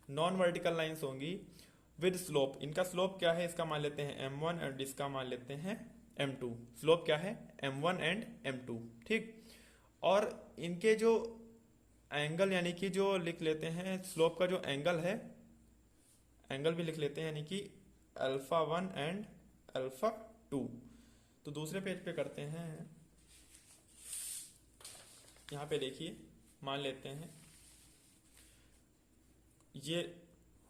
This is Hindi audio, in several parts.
नॉन वर्टिकल लाइंस होंगी विद स्लोप। इनका स्लोप क्या है, इसका मान लेते हैं m1 एंड इसका मान लेते हैं m2। स्लोप क्या है, m1 एंड m2, ठीक। और इनके जो एंगल यानी कि जो लिख लेते हैं स्लोप का जो एंगल है, एंगल भी लिख लेते हैं यानी कि α1 एंड α2। तो दूसरे पेज पे करते हैं, यहाँ पे देखिए मान लेते हैं ये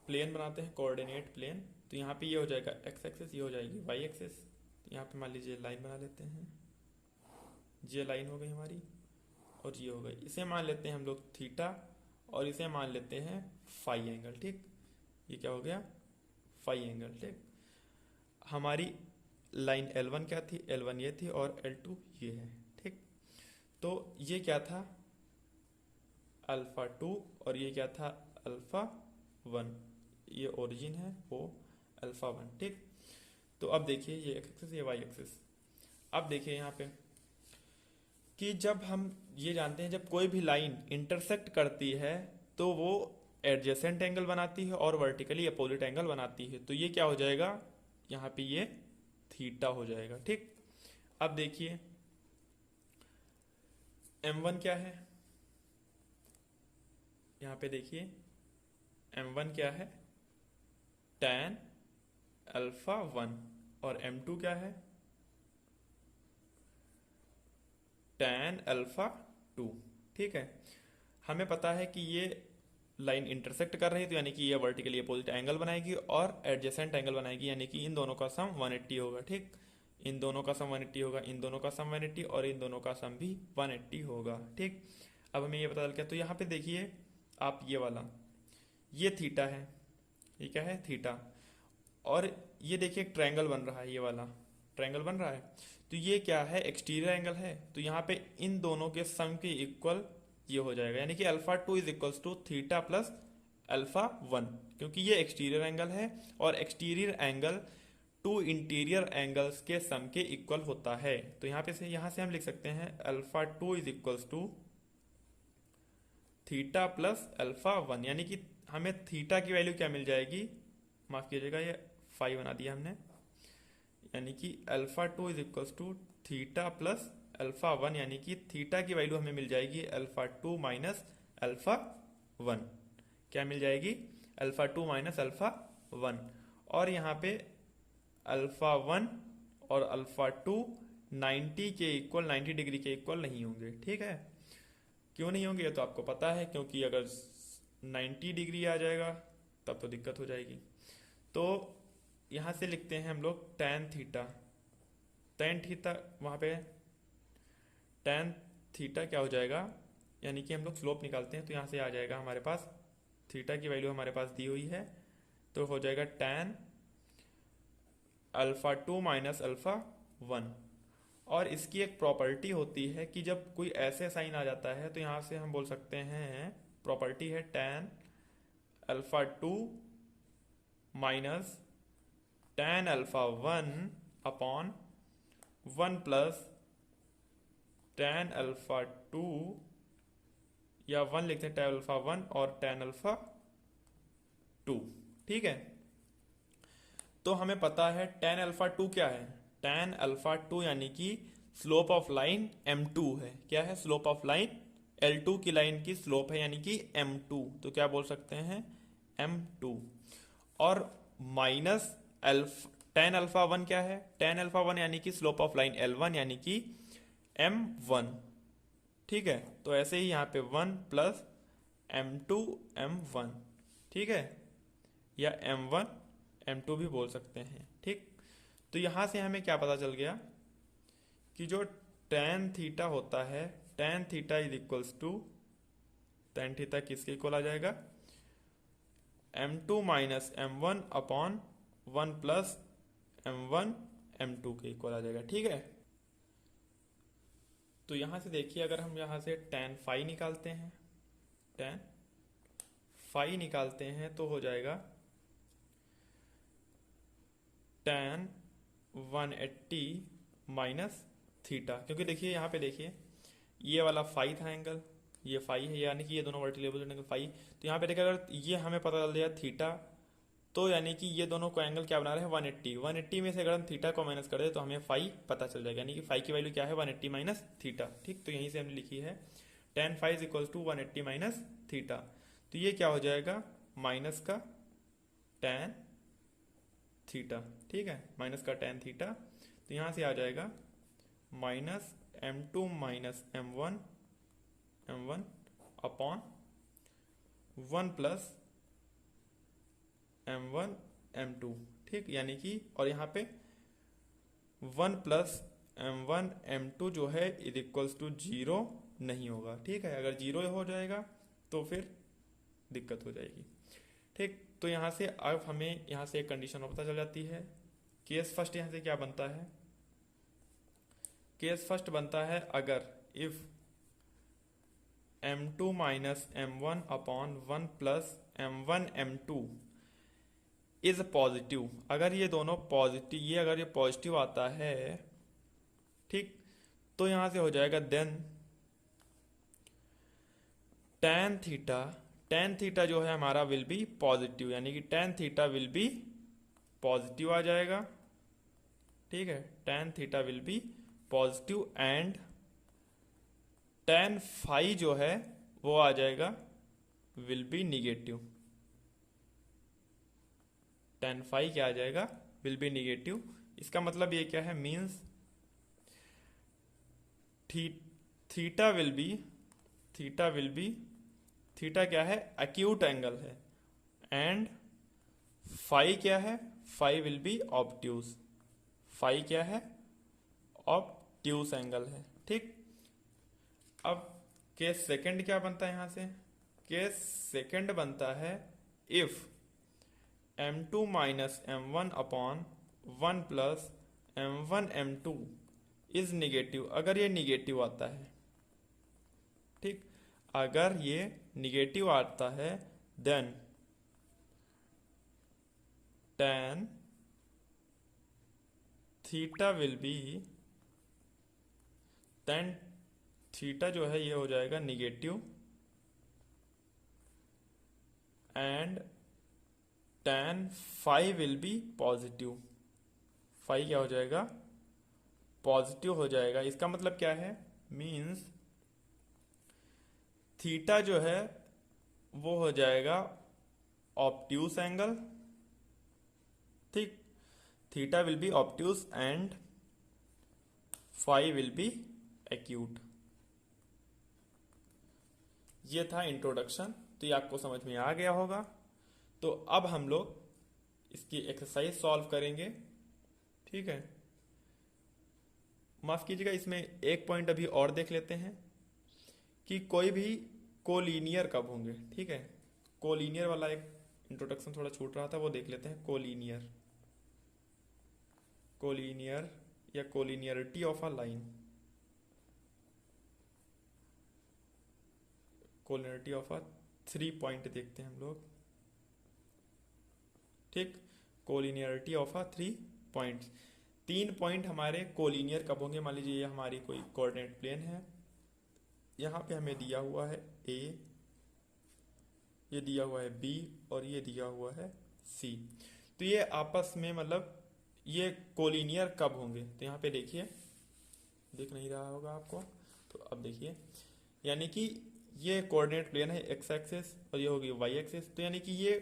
प्लेन बनाते हैं, कोऑर्डिनेट प्लेन। तो यहाँ पे ये हो जाएगा एक्स एक्सिस, ये हो जाएगी वाई एक्सिस। यहाँ पे मान लीजिए लाइन बना लेते हैं, ये लाइन हो गई हमारी और ये हो गई। इसे मान लेते हैं हम लोग थीटा और इसे मान लेते हैं फाई एंगल, ठीक। ये क्या हो गया, फाई एंगल, ठीक। हमारी लाइन L1 क्या थी, L1 ये थी और L2 ये है, ठीक। तो ये क्या था α2 और ये क्या था α1, ये ओरिजिन है वो α1, ठीक। तो अब देखिए ये एक्स एक्सिस, ये वाई एक्सिस। अब देखिए यहाँ पे कि जब हम ये जानते हैं जब कोई भी लाइन इंटरसेक्ट करती है तो वो एडजेसेंट एंगल बनाती है और वर्टिकली अपोजिट एंगल बनाती है। तो ये क्या हो जाएगा, यहाँ पे ये थीटा हो जाएगा, ठीक। अब देखिए m1 क्या है, यहाँ पे देखिए m1 क्या है, tan α1 और m2 क्या है, tan α2, ठीक है। हमें पता है कि ये लाइन इंटरसेक्ट कर रही है तो यानी कि ये वर्टिकली अपोजिट एंगल बनाएगी और एडजेसेंट एंगल बनाएगी, यानी कि इन दोनों का सम 180 होगा, ठीक। इन दोनों का सम 180 होगा, इन दोनों का सम 180 और इन दोनों का सम भी 180 होगा, ठीक। अब हमें ये पता चल गया। तो यहाँ पे देखिए आप ये वाला, ये थीटा है, ये क्या है, थीटा। और ये देखिए एक ट्रायंगल बन रहा है, ये वाला ट्रायंगल बन रहा है। तो ये क्या है, एक्सटीरियर एंगल है। तो यहाँ पे इन दोनों के सम के इक्वल ये हो जाएगा, यानी कि α2 is equals to theta plus α1, क्योंकि ये एक्सटीरियर एंगल है और exterior angle to interior angles के सम के इक्वल होता है। तो यहाँ से हम लिख सकते हैं α2 is equals to theta plus α1, यानी कि हमें थीटा की वैल्यू क्या मिल जाएगी, माफ कीजिएगा ये फाई बना दिया हमने, यानी कि α2 is equals to theta plus α1, यानी कि थीटा की वैल्यू हमें मिल जाएगी α2 माइनस α1। क्या मिल जाएगी, α2 माइनस α1। और यहाँ पे α1 और α2 90 के इक्वल, 90 डिग्री के इक्वल नहीं होंगे, ठीक है। क्यों नहीं होंगे ये तो आपको पता है, क्योंकि अगर 90 डिग्री आ जाएगा तब तो दिक्कत हो जाएगी। तो यहाँ से लिखते हैं हम लोग tan थीटा, tan थीटा वहाँ पे tan थीटा क्या हो जाएगा, यानी कि हम लोग स्लोप निकालते हैं तो यहाँ से आ जाएगा हमारे पास, थीटा की वैल्यू हमारे पास दी हुई है, तो हो जाएगा tan α2 माइनस α1। और इसकी एक प्रॉपर्टी होती है कि जब कोई ऐसे साइन आ जाता है तो यहाँ से हम बोल सकते हैं, प्रॉपर्टी है tan α2 minus tan α1 upon 1 plus tan α2, या 1 लिखते हैं tan α1 और tan α2, ठीक है। तो हमें पता है tan α2 क्या है, tan α2 यानी कि स्लोप ऑफ लाइन m2 है। क्या है, स्लोप ऑफ लाइन L2 की लाइन की स्लोप है, यानी कि m2। तो क्या बोल सकते हैं, m2। और माइनस tan α1 क्या है, tan α1 यानी कि स्लोप ऑफ लाइन L1 यानी कि m1, ठीक है। तो ऐसे ही यहाँ पे 1 प्लस m2 m1, ठीक है, या m1 m2 भी बोल सकते हैं, ठीक। तो यहाँ से हमें क्या पता चल गया कि जो tan थीटा होता है, tan theta is equals to, tan theta किसके इक्वल आ जाएगा, m2 minus m1 upon 1 plus m1 m2 के इक्वल आ जाएगा, ठीक है। तो यहाँ से देखिए अगर हम यहाँ से tan फाई निकालते हैं, tan फाई निकालते हैं तो हो जाएगा tan 180 माइनस थीटा, क्योंकि देखिए यहाँ पे देखिए ये वाला फाई था एंगल, ये फाई है, यानी कि ये दोनों वर्टिकल अपोजिट एंगल फाई। तो यहाँ पे देखिए अगर ये हमें पता चल गया थीटा, तो यानी कि ये दोनों को एंगल क्या बना रहे हैं 180। 180 में से अगर हम थीटा को माइनस कर दे तो हमें फाई पता चल जाएगा, यानी कि फाई की वैल्यू क्या है 180 माइनस थीटा। ठीक, तो यहीं से हमने लिखी है tan phi is equal to 180 minus theta. तो ये क्या हो जाएगा माइनस का tan थीटा। ठीक है, माइनस का tan थीटा। तो यहाँ से आ जाएगा minus m2 minus m1 upon 1 plus m1 m2। ठीक, यानी कि और यहाँ पे 1 प्लस m1 m2 जो है इज इक्वल्स टू 0 नहीं होगा। ठीक है, अगर 0 हो जाएगा तो फिर दिक्कत हो जाएगी। ठीक, तो यहाँ से अब हमें यहाँ से एक कंडीशन और पता चल जाती है। केस फर्स्ट यहाँ से क्या बनता है, केस फर्स्ट बनता है अगर if m2 minus m1 upon 1 plus m1 m2 is positive. अगर ये दोनों पॉजिटिव, ये अगर ये पॉजिटिव आता है, ठीक, तो यहां से हो जाएगा देन tan थीटा जो है हमारा विल बी पॉजिटिव, यानी कि tan theta will be positive आ जाएगा। ठीक है, tan theta will be positive and tan phi जो है वो आ जाएगा will be negative. tan phi क्या आ जाएगा विल बी निगेटिव। इसका मतलब ये क्या है, means theta will be theta क्या है एक्यूट एंगल है एंड फाई क्या है, phi will be obtuse. Phi क्या है ऑब्ट्यूज एंगल है। ठीक, अब केस सेकंड क्या बनता है, यहां से केस सेकंड बनता है if m2 minus m1 upon 1 plus m1 m2 is negative. अगर ये निगेटिव आता है, ठीक, अगर ये निगेटिव आता है then tan theta will be, tan theta जो है ये हो जाएगा negative and tan phi will be positive. Phi क्या हो जाएगा पॉजिटिव हो जाएगा। इसका मतलब क्या है, मीन्स थीटा जो है वो हो जाएगा ऑब्ट्यूज एंगल। ठीक, theta will be obtuse and phi will be acute. ये था इंट्रोडक्शन, तो ये आपको समझ में आ गया होगा। तो अब हम लोग इसकी एक्सरसाइज सॉल्व करेंगे। ठीक है, माफ कीजिएगा, इसमें एक पॉइंट अभी और देख लेते हैं कि कोई भी कोलीनियर कब होंगे। ठीक है, कोलीनियर वाला एक इंट्रोडक्शन थोड़ा छूट रहा था, वो देख लेते हैं। कोलीनियर या collinearity of a line, collinearity of a 3 point देखते हैं हम लोग। ठीक, collinearity of a 3 points. 3 point हमारे कोलिनियर कब होंगे। मान लीजिए ये हमारी कोई कोऑर्डिनेट प्लेन है, यहाँ पे हमें दिया हुआ है A, ये दिया हुआ है B और ये दिया हुआ है C। तो ये आपस में मतलब ये कोलिनियर कब होंगे, तो यहाँ पे देखिए, दिख नहीं रहा होगा आपको, तो अब देखिए, यानी कि ये कोऑर्डिनेट प्लेन है एक्स एक्सिस और ये होगी वाई एक्सिस, तो यानी कि ये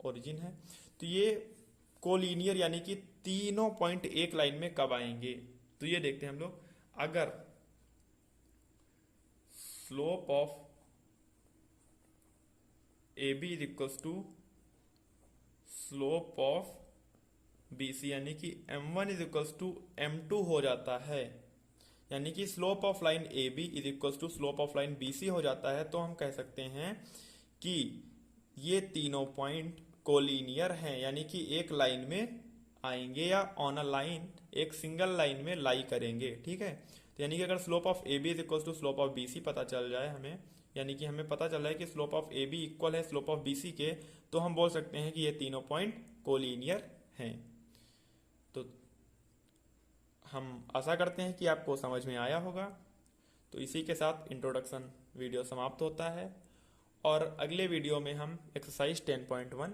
ओरिजिन है। तो ये कोलिनियर यानी कि तीनों पॉइंट एक लाइन में कब आएंगे, तो ये देखते हैं हम लोग। अगर slope of A B is equals to slope of B C, यानी कि m1 is equals to m2 हो जाता है, यानी कि slope of line A B is equals to slope of line B C हो जाता है, तो हम कह सकते हैं कि ये तीनों पॉइंट कोलिनियर हैं, यानी कि एक लाइन में आएंगे या ऑन अ लाइन एक सिंगल लाइन में लाई करेंगे। ठीक है, तो यानी कि अगर slope of A B is equal to slope of B C पता चल जाए हमें, यानी कि हमें पता चल रहा है कि slope of A B equal है स्लोप ऑफ बी सी के, तो हम बोल सकते हैं कि ये तीनों पॉइंट कोलिनियर हैं। तो हम आशा करते हैं कि आपको समझ में आया होगा। तो इसी के साथ इंट्रोडक्शन वीडियो समाप्त होता है और अगले वीडियो में हम एक्सरसाइज 10.1